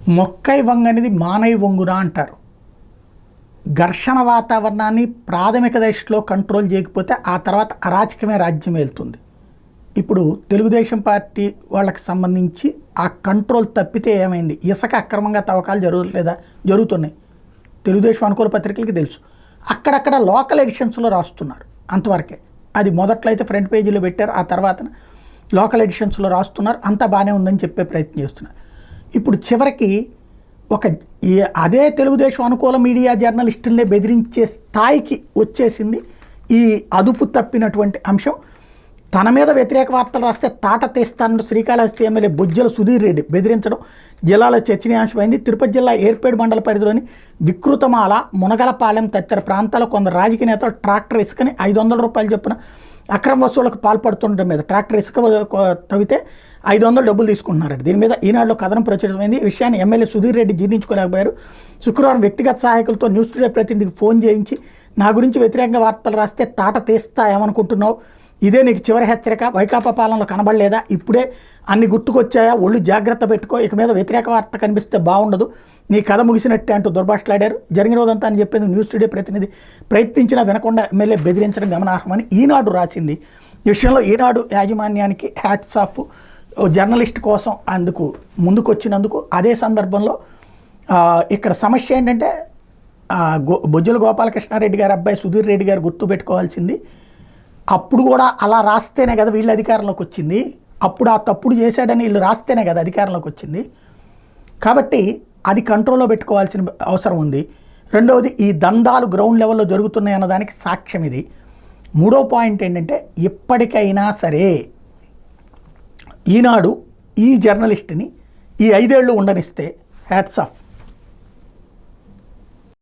మొక్కై వంగనిది మానై వంగునా అంటారు. ఘర్షణ వాతావరణాన్ని ప్రాథమిక దశలో కంట్రోల్ చేయకపోతే ఆ తర్వాత అరాచకమే రాజ్యం వెళ్తుంది. ఇప్పుడు తెలుగుదేశం పార్టీ వాళ్ళకి సంబంధించి ఆ కంట్రోల్ తప్పితే ఏమైంది? ఇసుక అక్రమంగా తవ్వకాలు జరుగుతలేదా? జరుగుతున్నాయి. తెలుగుదేశం అనుకూల పత్రికలకి తెలుసు. అక్కడక్కడ లోకల్ ఎడిషన్స్లో రాస్తున్నారు, అంతవరకే. అది మొదట్లో అయితే ఫ్రంట్ పేజీలో పెట్టారు, ఆ తర్వాత లోకల్ ఎడిషన్స్లో రాస్తున్నారు, అంతా బాగానే ఉందని చెప్పే ప్రయత్నం చేస్తున్నారు. ఇప్పుడు చివరికి అదే తెలుగుదేశం అనుకూల మీడియా జర్నలిస్టుల్నే బెదిరించే స్థాయికి వచ్చేసింది ఈ అదుపు తప్పినటువంటి అంశం. తన మీద వ్యతిరేక వార్తలు రాస్తే తాట తీస్తానని శ్రీకాళహస్తి ఎమ్మెల్యే బొజ్జల సుధీర్ రెడ్డి బెదిరించడం జిల్లాలో చర్చనీయాంశమైంది. తిరుపతి జిల్లా ఏర్పేడు మండల పరిధిలోని వికృతమాల, మునగలపాలెం తదితర ప్రాంతాల్లో కొందరు రాజకీయ నేతలు ట్రాక్టర్ ఇసుకని 500 రూపాయలు చొప్పున అక్రమ వసూళ్లకు పాల్పడుతుండటం మీద, ట్రాక్టర్ ఇసుక తవ్వితే 500 డబ్బులు తీసుకుంటున్నారట. దీని మీద ఈనాడులో కథనం ప్రచురితమైంది. ఈ విషయాన్ని ఎమ్మెల్యే సుధీర్ రెడ్డి జీర్ణించుకోలేకపోయారు. శుక్రవారం వ్యక్తిగత సహాయకులతో న్యూస్ టుడే ప్రతినిధికి ఫోన్ చేయించి, నా గురించి వ్యతిరేకంగా వార్తలు రాస్తే తాట తీస్తా ఏమనుకుంటున్నావు? ఇదే నీకు చివరి హెచ్చరిక. వైకాపా పాలనలో కనబడలేదా? ఇప్పుడే అన్ని గుర్తుకొచ్చాయా? ఒళ్ళు జాగ్రత్త పెట్టుకో, ఇక మీద వ్యతిరేక వార్త కనిపిస్తే బాగుండదు, నీ కథ ముగిసినట్టే అంటూ దుర్భాషలాడారు. జరిగిన రోజంతా అని చెప్పేది న్యూస్ టుడే ప్రతినిధి ప్రయత్నించినా వినకుండా ఎమ్మెల్యే బెదిరించడం గమనార్హమని ఈనాడు రాసింది. ఈ విషయంలో ఈనాడు యాజమాన్యానికి హ్యాట్స్ ఆఫ్. జర్నలిస్ట్ కోసం అందుకు ముందుకొచ్చినందుకు. అదే సందర్భంలో ఇక్కడ సమస్య ఏంటంటే బొజ్జల గోపాలకృష్ణారెడ్డి గారి అబ్బాయి సుధీర్ రెడ్డి గారు గుర్తుపెట్టుకోవాల్సింది, అప్పుడు కూడా అలా రాస్తేనే కదా వీళ్ళు అధికారంలోకి వచ్చింది. అప్పుడు ఆ తప్పుడు చేశాడని వీళ్ళు రాస్తేనే కదా అధికారంలోకి వచ్చింది. కాబట్టి అది కంట్రోల్లో పెట్టుకోవాల్సిన అవసరం ఉంది. రెండవది, ఈ దందాలు గ్రౌండ్ లెవెల్లో జరుగుతున్నాయి అన్నదానికి సాక్ష్యం ఇది. మూడో పాయింట్ ఏంటంటే, ఎప్పటికైనా సరే ఈనాడు ఈ జర్నలిస్ట్ని ఈ 5 ఏళ్ళు ఉండనిస్తే హ్యాట్స్ ఆఫ్.